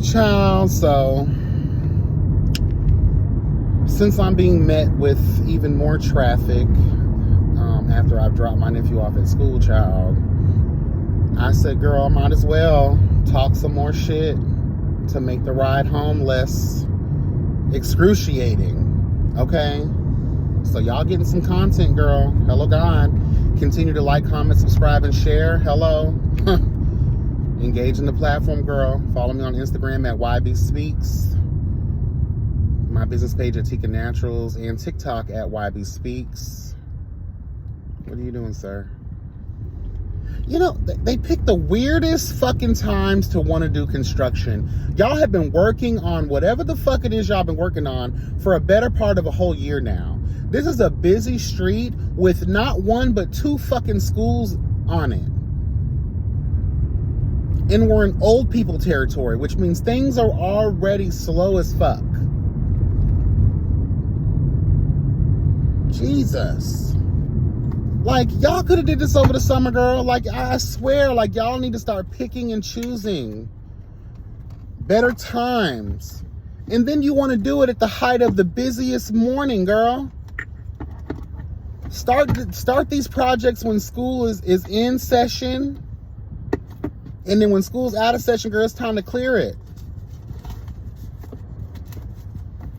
Child, so since I'm being met with even more traffic after I've dropped my nephew off at school, child, I said, girl, I might as well talk some more shit to make the ride home less excruciating, okay? So y'all getting some content, girl. Hello, God. Continue to like, comment, subscribe, and share. Hello. Engage in the platform, girl. Follow me on Instagram at YB Speaks. My business page at Tika Naturals and TikTok at YB Speaks. What are you doing, sir? You know, they pick the weirdest fucking times to want to do construction. Y'all have been working on whatever the fuck it is y'all been working on for a better part of a whole year now. This is a busy street with not one but two fucking schools on it. And we're in old people territory, which means things are already slow as fuck. Jesus. Like, y'all could have did this over the summer, girl. Like, I swear, like, y'all need to start picking and choosing better times. And then you want to do it at the height of the busiest morning, girl. Start these projects when school is in session. And then when school's out of session, girl, it's time to clear it.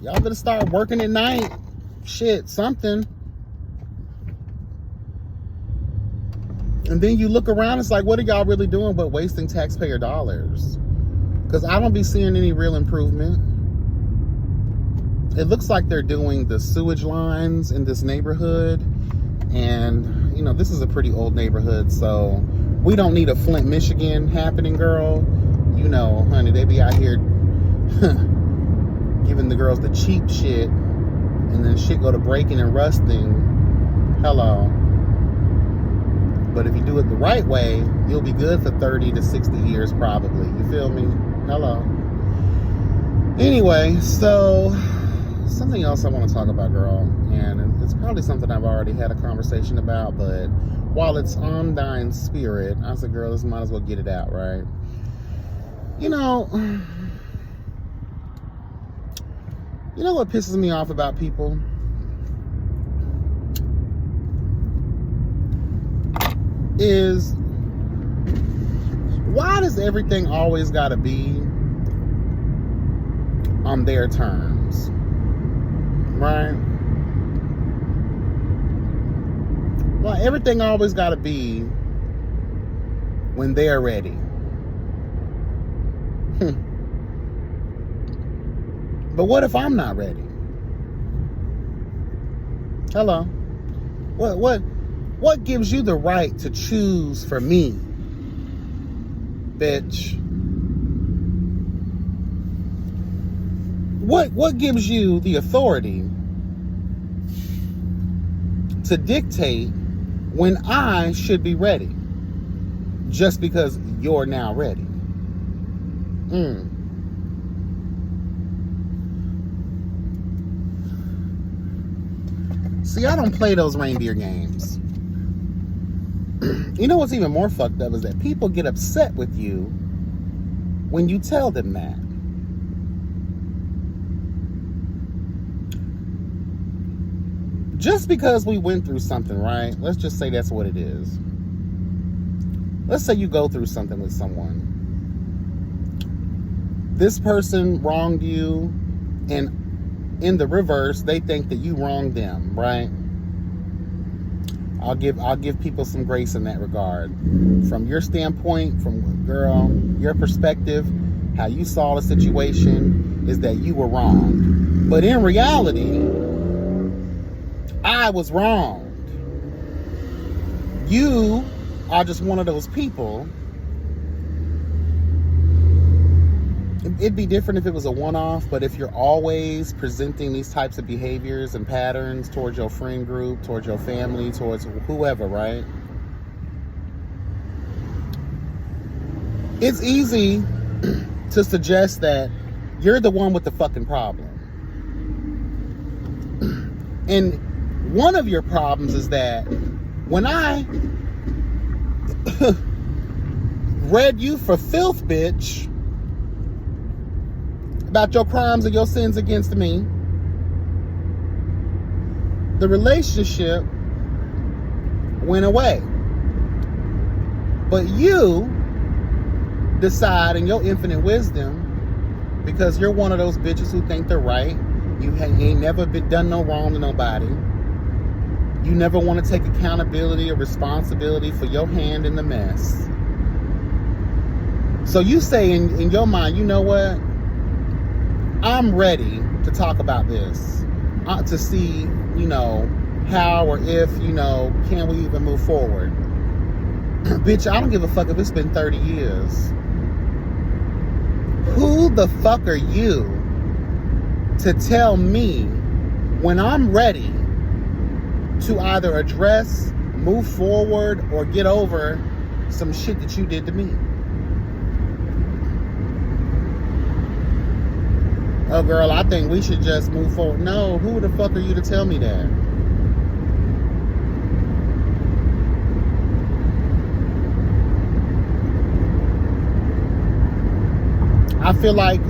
Y'all better start working at night. Shit, something. And then you look around, it's like, what are y'all really doing but wasting taxpayer dollars? Because I don't be seeing any real improvement. It looks like they're doing the sewage lines in this neighborhood. And, you know, this is a pretty old neighborhood, so we don't need a Flint, Michigan happening, girl. You know, honey, they be out here giving the girls the cheap shit, and then shit go to breaking and rusting. Hello. But if you do it the right way, you'll be good for 30 to 60 years probably. You feel me? Hello. Anyway, so something else I want to talk about, girl, and it's probably something I've already had a conversation about, but while it's on thine spirit, I said, girl, this might as well get it out, right? You know what pisses me off about people? Is why does everything always gotta be on their terms? Right? Well, everything always gotta be when they're ready. But what if I'm not ready? Hello? What gives you the right to choose for me, bitch? What gives you the authority to dictate when I should be ready just because you're now ready? See, I don't play those reindeer games. You know what's even more fucked up is that people get upset with you when you tell them that. Just because we went through something, right? Let's just say that's what it is. Let's say you go through something with someone. This person wronged you, and in the reverse, they think that you wronged them, right? I'll give people some grace in that regard. From your standpoint, from girl, your perspective, how you saw the situation is that you were wrong. But in reality, I was wronged. You are just one of those people. It'd be different if it was a one-off, but if you're always presenting these types of behaviors and patterns towards your friend group, towards your family, towards whoever, right? It's easy to suggest that you're the one with the fucking problem. And one of your problems is that when I read you for filth, bitch, about your crimes and your sins against me. The relationship went away. But you decide in your infinite wisdom, because you're one of those bitches who think they're right. You ain't never done no wrong to nobody. You never want to take accountability or responsibility for your hand in the mess. So you say in your mind, you know what? I'm ready to talk about this. To see, how or if, can we even move forward? Bitch, I don't give a fuck if it's been 30 years. Who the fuck are you to tell me when I'm ready to either address, move forward, or get over some shit that you did to me? Oh, girl, I think we should just move forward. No, who the fuck are you to tell me that? I feel like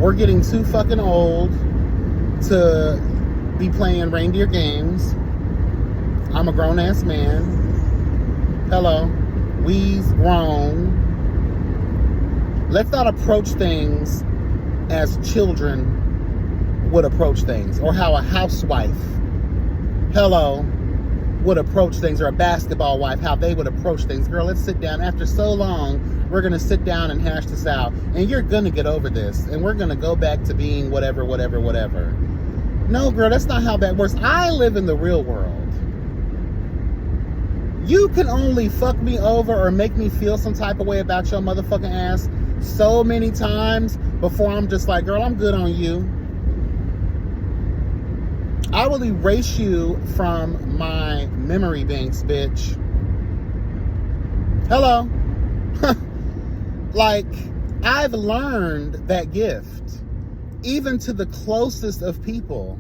we're getting too fucking old to be playing reindeer games. I'm a grown-ass man. Hello. We's grown. Let's not approach things as children would approach things, or how a housewife, would approach things, or a basketball wife, how they would approach things. Girl, let's sit down. After so long, we're going to sit down and hash this out, and you're going to get over this, and we're going to go back to being whatever. No, girl, that's not how that works. I live in the real world. You can only fuck me over or make me feel some type of way about your motherfucking ass so many times before I'm just like, girl, I'm good on you. I will erase you from my memory banks, bitch. Hello. Like, I've learned that gift, even to the closest of people.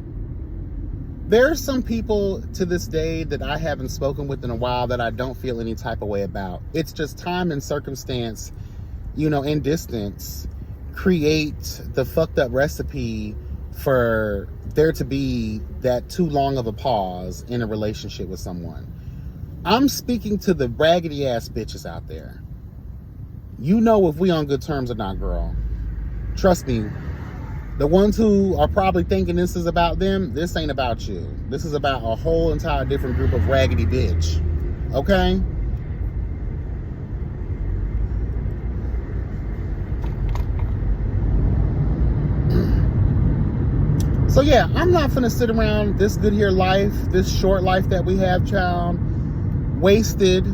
There are some people to this day that I haven't spoken with in a while that I don't feel any type of way about. It's just time and circumstance, and distance create the fucked up recipe for there to be that too long of a pause in a relationship with someone. I'm speaking to the raggedy ass bitches out there. You know if we on good terms or not, girl. Trust me. The ones who are probably thinking this is about them, this ain't about you. This is about a whole entire different group of raggedy bitch. Okay? So yeah, I'm not finna sit around this good here life, this short life that we have, child, wasted,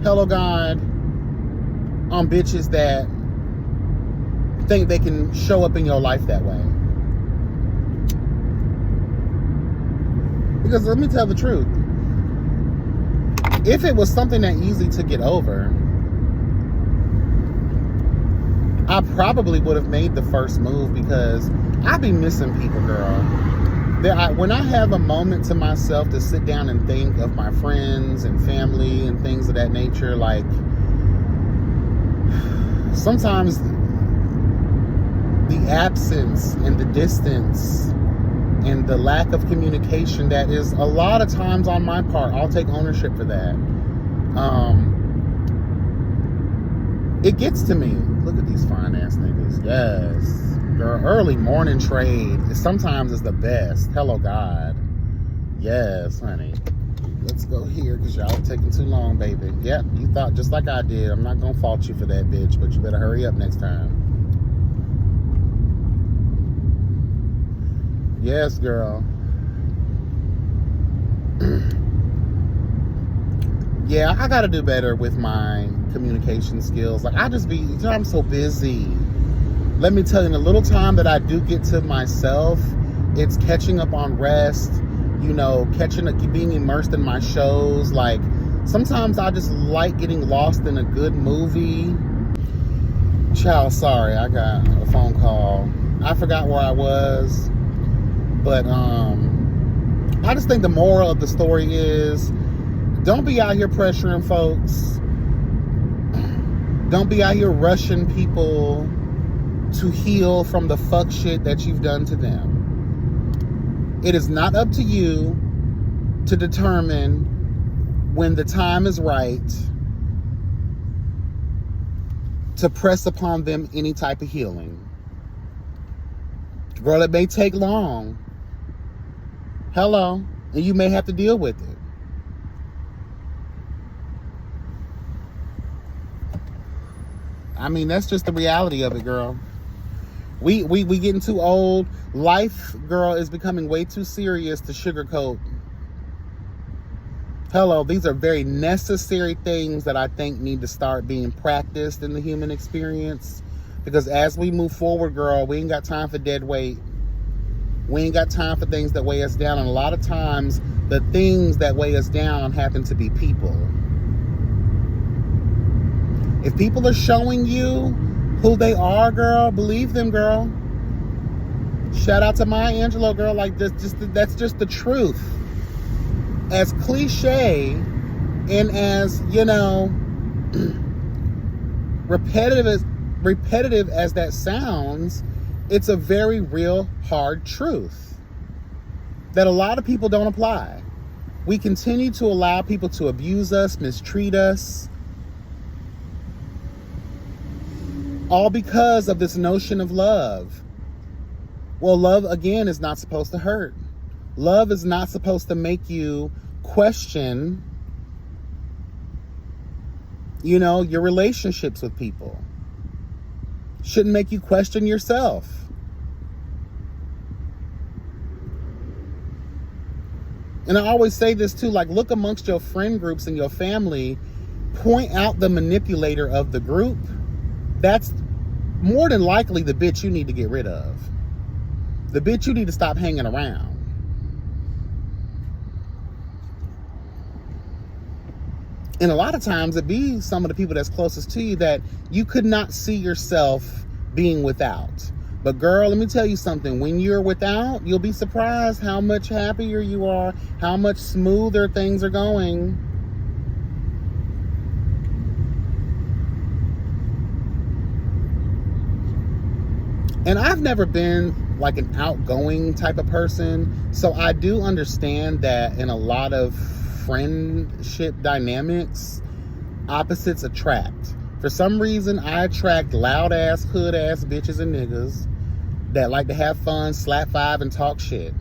hello God, on bitches that think they can show up in your life that way. Because let me tell the truth. If it was something that easy to get over, I probably would have made the first move, because I be missing people, girl. When I have a moment to myself to sit down and think of my friends and family and things of that nature, like, sometimes the absence and the distance and the lack of communication that is a lot of times on my part, I'll take ownership for that. It gets to me. Look at these fine ass niggas. Yes. Girl, early morning trade sometimes is the best. Hello God. Yes, honey. Let's go here, because y'all taking too long, baby. Yep, you thought just like I did. I'm not gonna fault you for that, bitch, but you better hurry up next time. Yes, girl. Yeah, I gotta do better with my communication skills. Like, I'm so busy. Let me tell you, in the little time that I do get to myself, it's catching up on rest, being immersed in my shows. Like, sometimes I just like getting lost in a good movie. Child, sorry, I got a phone call. I forgot where I was. But I just think the moral of the story is, don't be out here pressuring folks. Don't be out here rushing people. to heal from the fuck shit that you've done to them. It is not up to you to determine when the time is right to press upon them any type of healing. Girl, it may take long. Hello. And you may have to deal with it. I mean, that's just the reality of it, girl. We getting too old. Life, girl, is becoming way too serious to sugarcoat. Hello, these are very necessary things that I think need to start being practiced in the human experience. Because as we move forward, girl, we ain't got time for dead weight. We ain't got time for things that weigh us down. And a lot of times, the things that weigh us down happen to be people. If people are showing you who they are, girl, believe them, girl. Shout out to Maya Angelou, girl. Like, that's just the truth. As cliche and as, you know, repetitive as that sounds, it's a very real hard truth that a lot of people don't apply. We continue to allow people to abuse us, mistreat us, all because of this notion of love. Well, love, again, is not supposed to hurt. Love is not supposed to make you question, you know, your relationships with people. Shouldn't make you question yourself. And I always say this too, like, look amongst your friend groups and your family, point out the manipulator of the group. That's more than likely the bitch you need to get rid of. The bitch you need to stop hanging around. And a lot of times it be some of the people that's closest to you that you could not see yourself being without. But girl, let me tell you something. When you're without, you'll be surprised how much happier you are, how much smoother things are going. And I've never been like an outgoing type of person. So I do understand that in a lot of friendship dynamics, opposites attract. For some reason, I attract loud ass, hood ass bitches and niggas that like to have fun, slap five, and talk shit.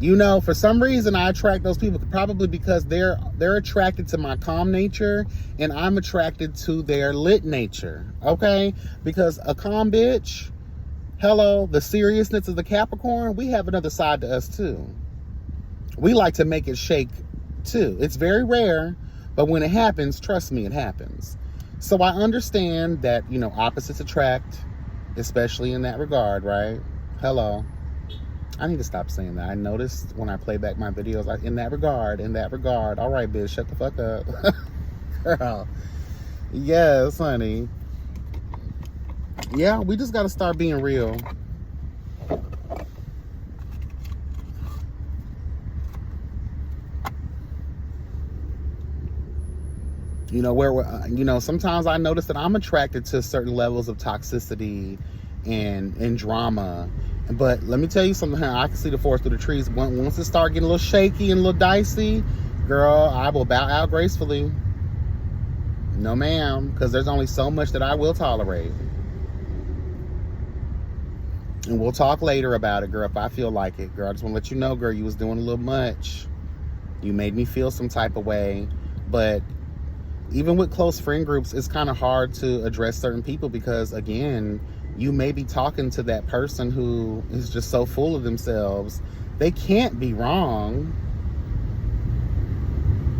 You know, for some reason, I attract those people, probably because they're attracted to my calm nature, and I'm attracted to their lit nature. Okay, because a calm bitch, hello, the seriousness of the Capricorn, we have another side to us too. We like to make it shake too. It's very rare, but when it happens, trust me, it happens. So I understand that, you know, opposites attract, especially in that regard, right? Hello. I need to stop saying that. I noticed when I play back my videos, like, in that regard. All right, bitch, shut the fuck up. Girl. Yes, honey. Yeah, we just got to start being real. You know, you know, sometimes I notice that I'm attracted to certain levels of toxicity and drama. But let me tell you something. I can see the forest through the trees. Once it starts getting a little shaky and a little dicey, girl, I will bow out gracefully. No, ma'am, because there's only so much that I will tolerate. And we'll talk later about it, girl, if I feel like it. Girl, I just want to let you know, girl, you was doing a little much. You made me feel some type of way. But even with close friend groups, it's kind of hard to address certain people because, again, you may be talking to that person who is just so full of themselves. They can't be wrong.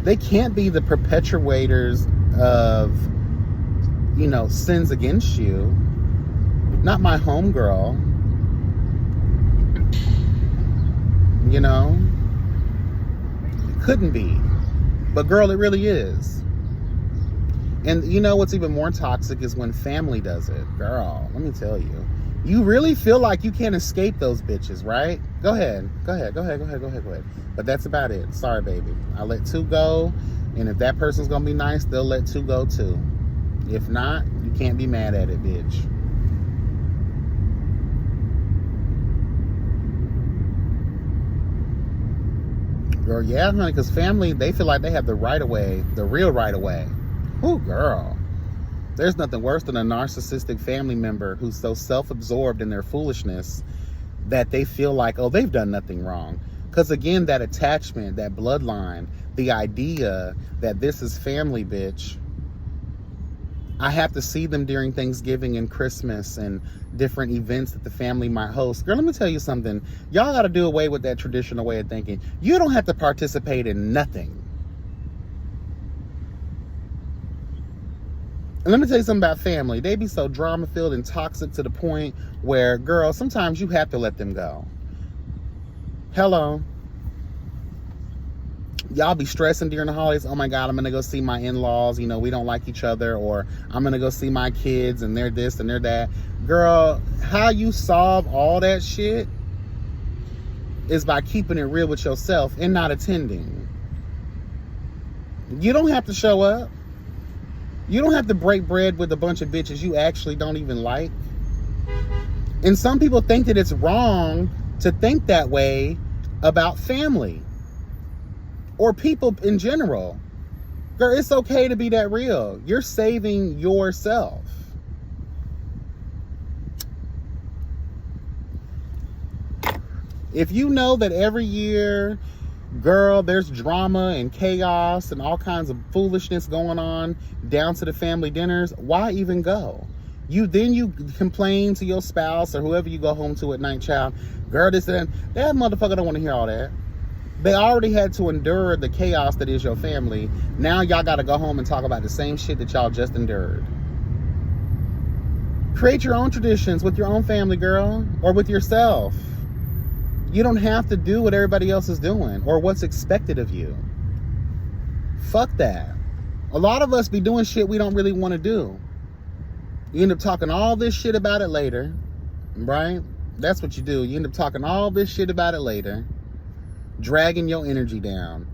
They can't be the perpetuators of, you know, sins against you. Not my homegirl. You know? It couldn't be. But girl, it really is. And you know what's even more toxic is when family does it. Girl, let me tell you. You really feel like you can't escape those bitches, right? Go ahead. But that's about it. Sorry, baby. I let two go. And if that person's going to be nice, they'll let two go too. If not, you can't be mad at it, bitch. Girl, yeah, honey, because family, they feel like they have the right of way, the real right of way. Ooh, girl. There's nothing worse than a narcissistic family member who's so self-absorbed in their foolishness that they feel like, oh, they've done nothing wrong. Because again, that attachment, that bloodline, the idea that this is family, bitch. I have to see them during Thanksgiving and Christmas and different events that the family might host. Girl, let me tell you something. Y'all got to do away with that traditional way of thinking. You don't have to participate in nothing. And let me tell you something about family. They be so drama-filled and toxic to the point where, girl, sometimes you have to let them go. Hello. Y'all be stressing during the holidays. Oh my God, I'm going to go see my in-laws. You know, we don't like each other. Or I'm going to go see my kids and they're this and they're that. Girl, how you solve all that shit is by keeping it real with yourself and not attending. You don't have to show up. You don't have to break bread with a bunch of bitches you actually don't even like. And some people think that it's wrong to think that way about family or people in general. Girl, it's okay to be that real. You're saving yourself. If you know that every year, girl, there's drama and chaos and all kinds of foolishness going on down to the family dinners, why even go? You complain to your spouse or whoever you go home to at night, child. Girl, this and that motherfucker don't want to hear all that. They already had to endure the chaos that is your family. Now y'all got to go home and talk about the same shit that y'all just endured. Create your own traditions with your own family, girl, or with yourself. You don't have to do what everybody else is doing or what's expected of you. Fuck that. A lot of us be doing shit we don't really want to do. You end up talking all this shit about it later, right? That's what you do. You end up talking all this shit about it later, dragging your energy down.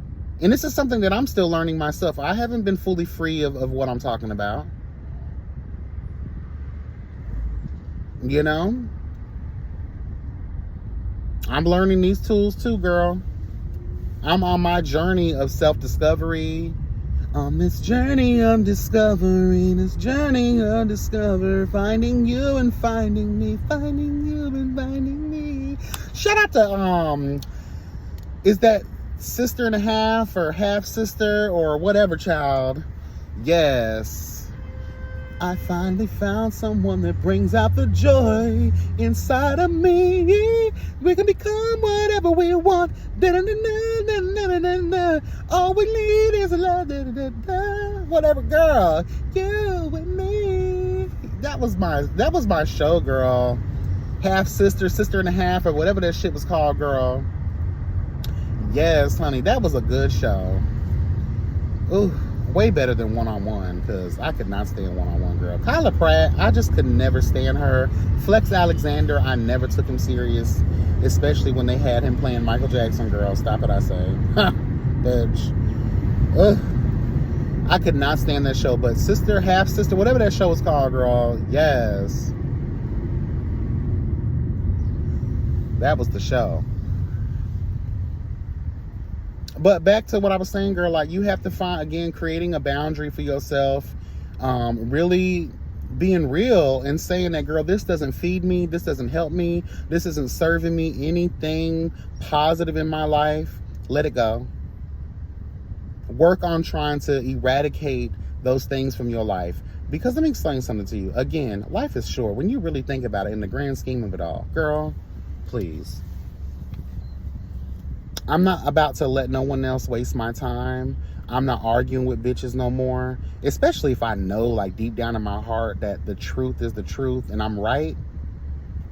And this is something that I'm still learning myself. I haven't been fully free of what I'm talking about. You know? I'm learning these tools too, girl. I'm on my journey of self-discovery. On this journey of discovery, this journey of discover, finding you and finding me, finding you and finding me. Shout out to, is that Sister and a Half or Half Sister or whatever, child? Yes. I finally found someone that brings out the joy inside of me. We can become whatever we want. All we need is a love. Whatever, girl. You and me. That was my show, girl. Half Sister, Sister and a Half, or whatever that shit was called, girl. Yes, honey, that was a good show. Ooh. Way better than one-on-one, because I could not stand one-on-one, girl. Kyla Pratt, I just could never stand her. Flex Alexander, I never took him serious, especially when they had him playing Michael Jackson, girl. Stop it, I say. Bitch. Ugh. I could not stand that show, but Sister, Half Sister, whatever that show was called, girl, yes. That was the show. But back to what I was saying, girl, like, you have to find, again, creating a boundary for yourself, really being real and saying that, girl, this doesn't feed me, this doesn't help me, this isn't serving me anything positive in my life. Let it go. Work on trying to eradicate those things from your life. Because let me explain something to you. Again, life is short. When you really think about it in the grand scheme of it all, girl, please. I'm not about to let no one else waste my time. I'm not arguing with bitches no more. Especially if I know, like, deep down in my heart that the truth is the truth and I'm right.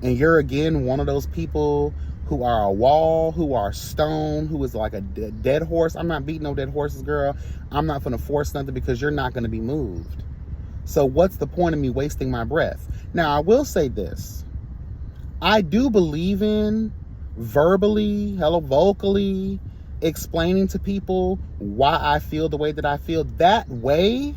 And you're, again, one of those people who are a wall, who are stone, who is like a dead horse. I'm not beating no dead horses, girl. I'm not going to force nothing because you're not going to be moved. So what's the point of me wasting my breath? Now, I will say this. I do believe in verbally, vocally explaining to people why I feel the way that I feel. That way,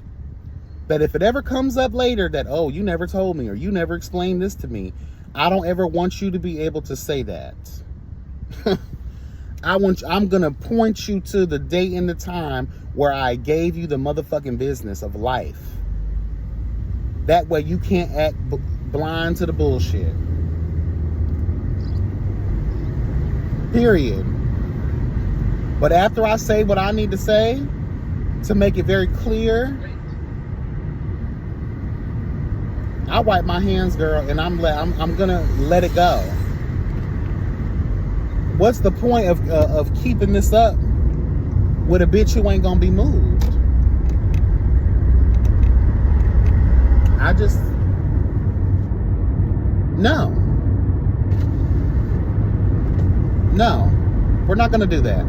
that if it ever comes up later that, oh, you never told me or you never explained this to me, I don't ever want you to be able to say that. I'm gonna point you to the date and the time where I gave you the motherfucking business of life. That way you can't act blind to the bullshit. Period. But after I say what I need to say, to make it very clear, I wipe my hands, girl, and I'm gonna let it go. What's the point of keeping this up with a bitch who ain't gonna be moved? I just no, we're not gonna do that.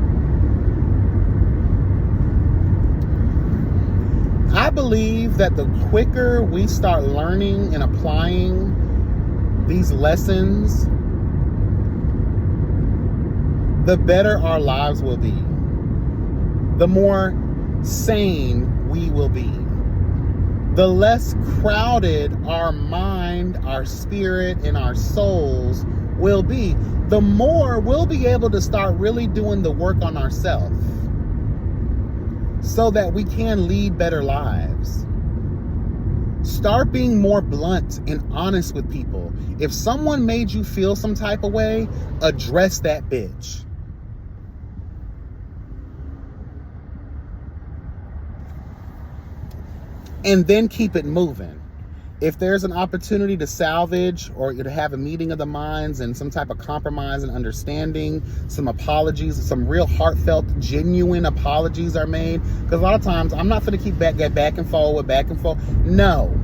I believe that the quicker we start learning and applying these lessons, the better our lives will be. The more sane we will be. The less crowded our mind, our spirit, and our souls will be. The more we'll be able to start really doing the work on ourselves so that we can lead better lives. Start being more blunt and honest with people. If someone made you feel some type of way, address that bitch. And then keep it moving. If there's an opportunity to salvage or to have a meeting of the minds and some type of compromise and understanding, some apologies, some real heartfelt, genuine apologies are made. Because a lot of times, I'm not going to keep back and forth. No.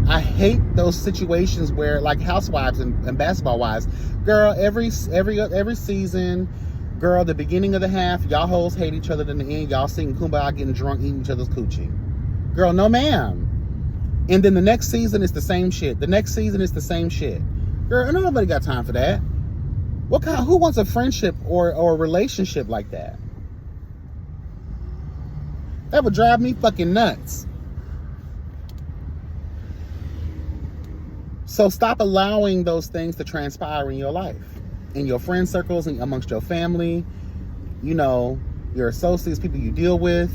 I hate those situations where, like housewives and basketball wives, girl, every season, girl, the beginning of the half, y'all hoes hate each other. Then the end, y'all singing Kumbaya, getting drunk, eating each other's coochie. Girl, no ma'am. And then the next season is the same shit. The next season is the same shit. Girl, nobody got time for that. Who wants a friendship or a relationship like that? That would drive me fucking nuts. So stop allowing those things to transpire in your life, in your friend circles, and amongst your family, your associates, people you deal with.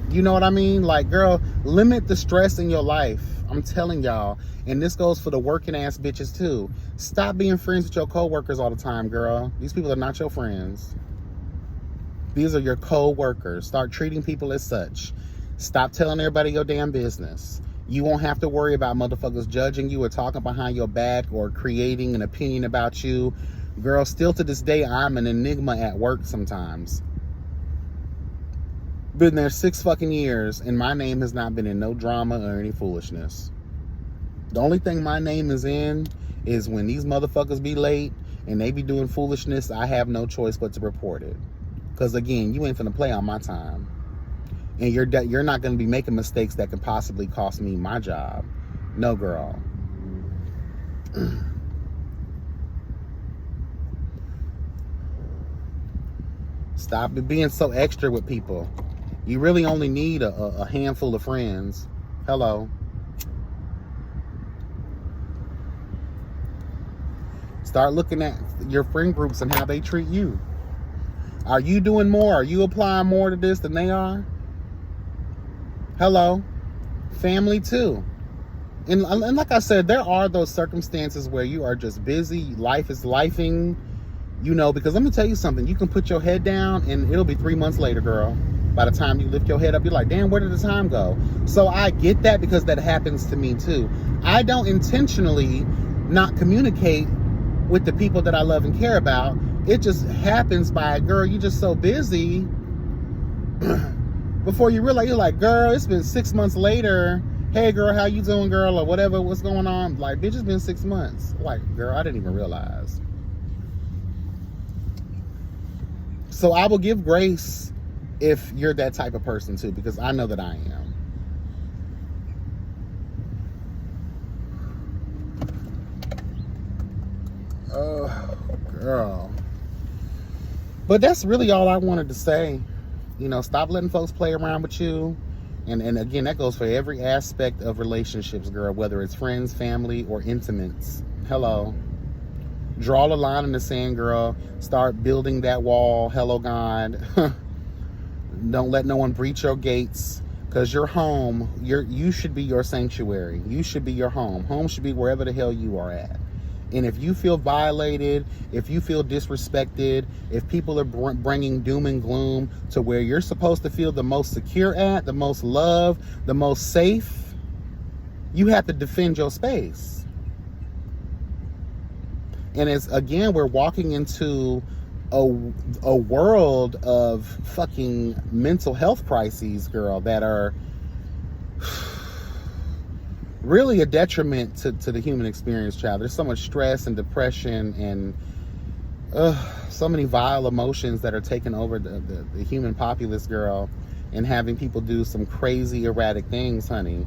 You know what I mean? Like, girl, limit the stress in your life. I'm telling y'all. And this goes for the working ass bitches too. Stop being friends with your coworkers all the time, girl. These people are not your friends. These are your co-workers. Start treating people as such. Stop telling everybody your damn business. You won't have to worry about motherfuckers judging you or talking behind your back or creating an opinion about you. Girl, still to this day, I'm an enigma at work sometimes. Been there 6 fucking years, and my name has not been in no drama or any foolishness. The only thing my name is in is when these motherfuckers be late and they be doing foolishness, I have no choice but to report it. Because again, you ain't finna play on my time. And you're not gonna be making mistakes that could possibly cost me my job. No, girl. Stop being so extra with people. You really only need a handful of friends. Hello. Start looking at your friend groups and how they treat you. Are you doing more? Are you applying more to this than they are? Hello. Family too. And like I said, there are those circumstances where you are just busy. Life is lifing. Because let me tell you something. You can put your head down and it'll be 3 months later, girl. By the time you lift your head up, you're like, damn, where did the time go? So I get that because that happens to me too. I don't intentionally not communicate with the people that I love and care about. It just happens by, girl, you just so busy. Before you realize, you're like, girl, it's been 6 months later. Hey, girl, how you doing, girl? Or whatever, what's going on? Like, bitch, it's been 6 months. Like, girl, I didn't even realize. So I will give grace if you're that type of person too, because I know that I am. Oh, girl. But that's really all I wanted to say. Stop letting folks play around with you. And again, that goes for every aspect of relationships, girl, whether it's friends, family, or intimates. Hello. Draw the line in the sand, girl. Start building that wall. Hello, God. Don't let no one breach your gates, because your home, you should be your sanctuary. You should be your home. Home should be wherever the hell you are at. And if you feel violated, if you feel disrespected, if people are bringing doom and gloom to where you're supposed to feel the most secure at, the most loved, the most safe, you have to defend your space. And it's, again, we're walking into a world of fucking mental health crises, girl, that are really a detriment to the human experience, child. There's so much stress and depression and so many vile emotions that are taking over the human populace, girl, and having people do some crazy, erratic things, honey.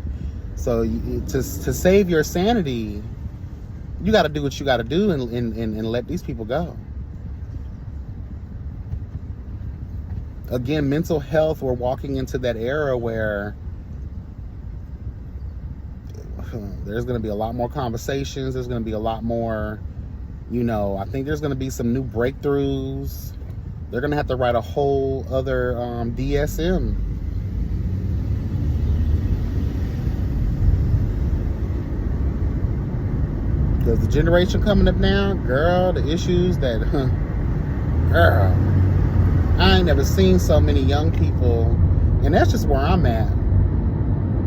So to save your sanity, you got to do what you got to do and let these people go. Again, mental health, we're walking into that era where there's going to be a lot more conversations. There's going to be a lot more, I think there's going to be some new breakthroughs. They're going to have to write a whole other DSM. Because the generation coming up now, girl, the issues that, girl, I ain't never seen so many young people, and that's just where I'm at.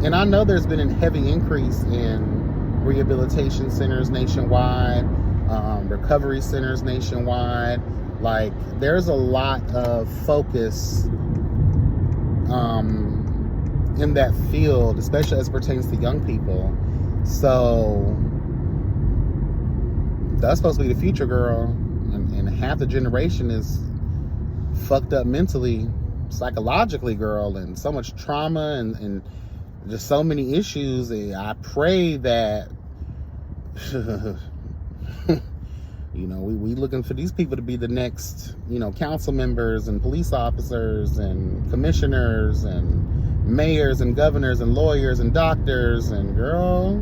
And I know there's been a heavy increase in rehabilitation centers nationwide, recovery centers nationwide. Like, there's a lot of focus in that field, especially as it pertains to young people. So that's supposed to be the future, girl. And half the generation is fucked up mentally, psychologically, girl, and so much trauma and just so many issues. I pray that we looking for these people to be the next, council members and police officers and commissioners and mayors and governors and lawyers and doctors, and girl,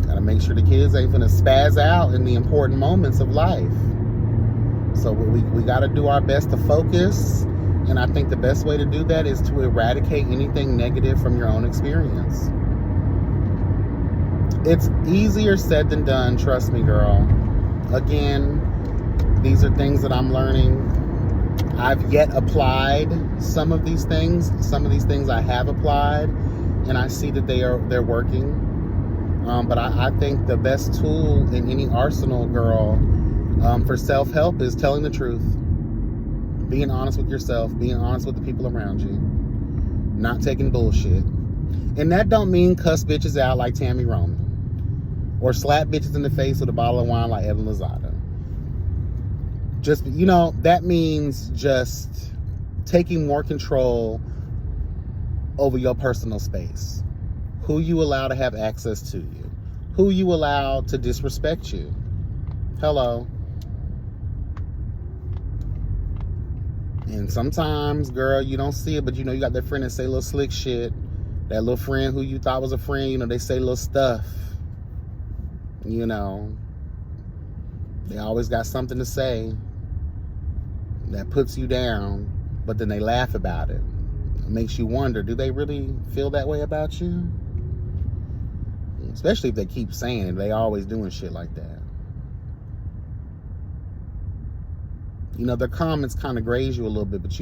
gotta make sure the kids ain't gonna spaz out in the important moments of life. So we gotta do our best to focus, and I think the best way to do that is to eradicate anything negative from your own experience. It's easier said than done, trust me, girl. Again, these are things that I'm learning. I've yet applied some of these things. Some of these things I have applied, and I see that they're working. But I think the best tool in any arsenal, girl, for self-help is telling the truth. Being honest with yourself, being honest with the people around you, not taking bullshit. And that don't mean cuss bitches out like Tammy Roman, or slap bitches in the face with a bottle of wine like Evan Lozada. Just, that means just taking more control over your personal space. Who you allow to have access to you. Who you allow to disrespect you. Hello. And sometimes, girl, you don't see it, but you got that friend that say little slick shit. That little friend who you thought was a friend, they say little stuff. They always got something to say that puts you down, but then they laugh about it. It makes you wonder, do they really feel that way about you? Especially if they keep saying it. They always doing shit like that. Their comments kind of graze you a little bit, but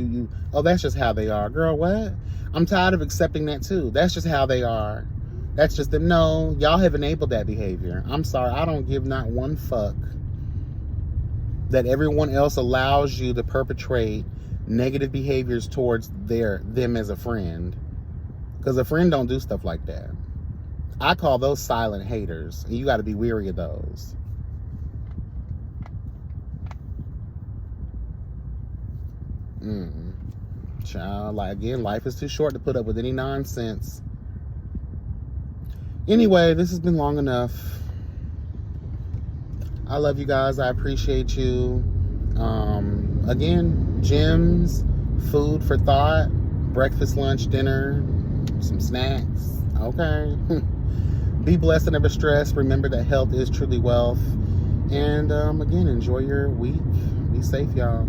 oh, that's just how they are. Girl, what? I'm tired of accepting that too. That's just how they are. That's just them. No, y'all have enabled that behavior. I'm sorry. I don't give not one fuck that everyone else allows you to perpetrate negative behaviors towards them as a friend. Because a friend don't do stuff like that. I call those silent haters, and you got to be weary of those. Child, again, life is too short to put up with any nonsense. Anyway, this has been long enough. I love you guys. I appreciate you. Again, gems, food for thought, breakfast, lunch, dinner, some snacks. Okay. Be blessed and never stressed. Remember that health is truly wealth. And again, enjoy your week. Be safe, y'all.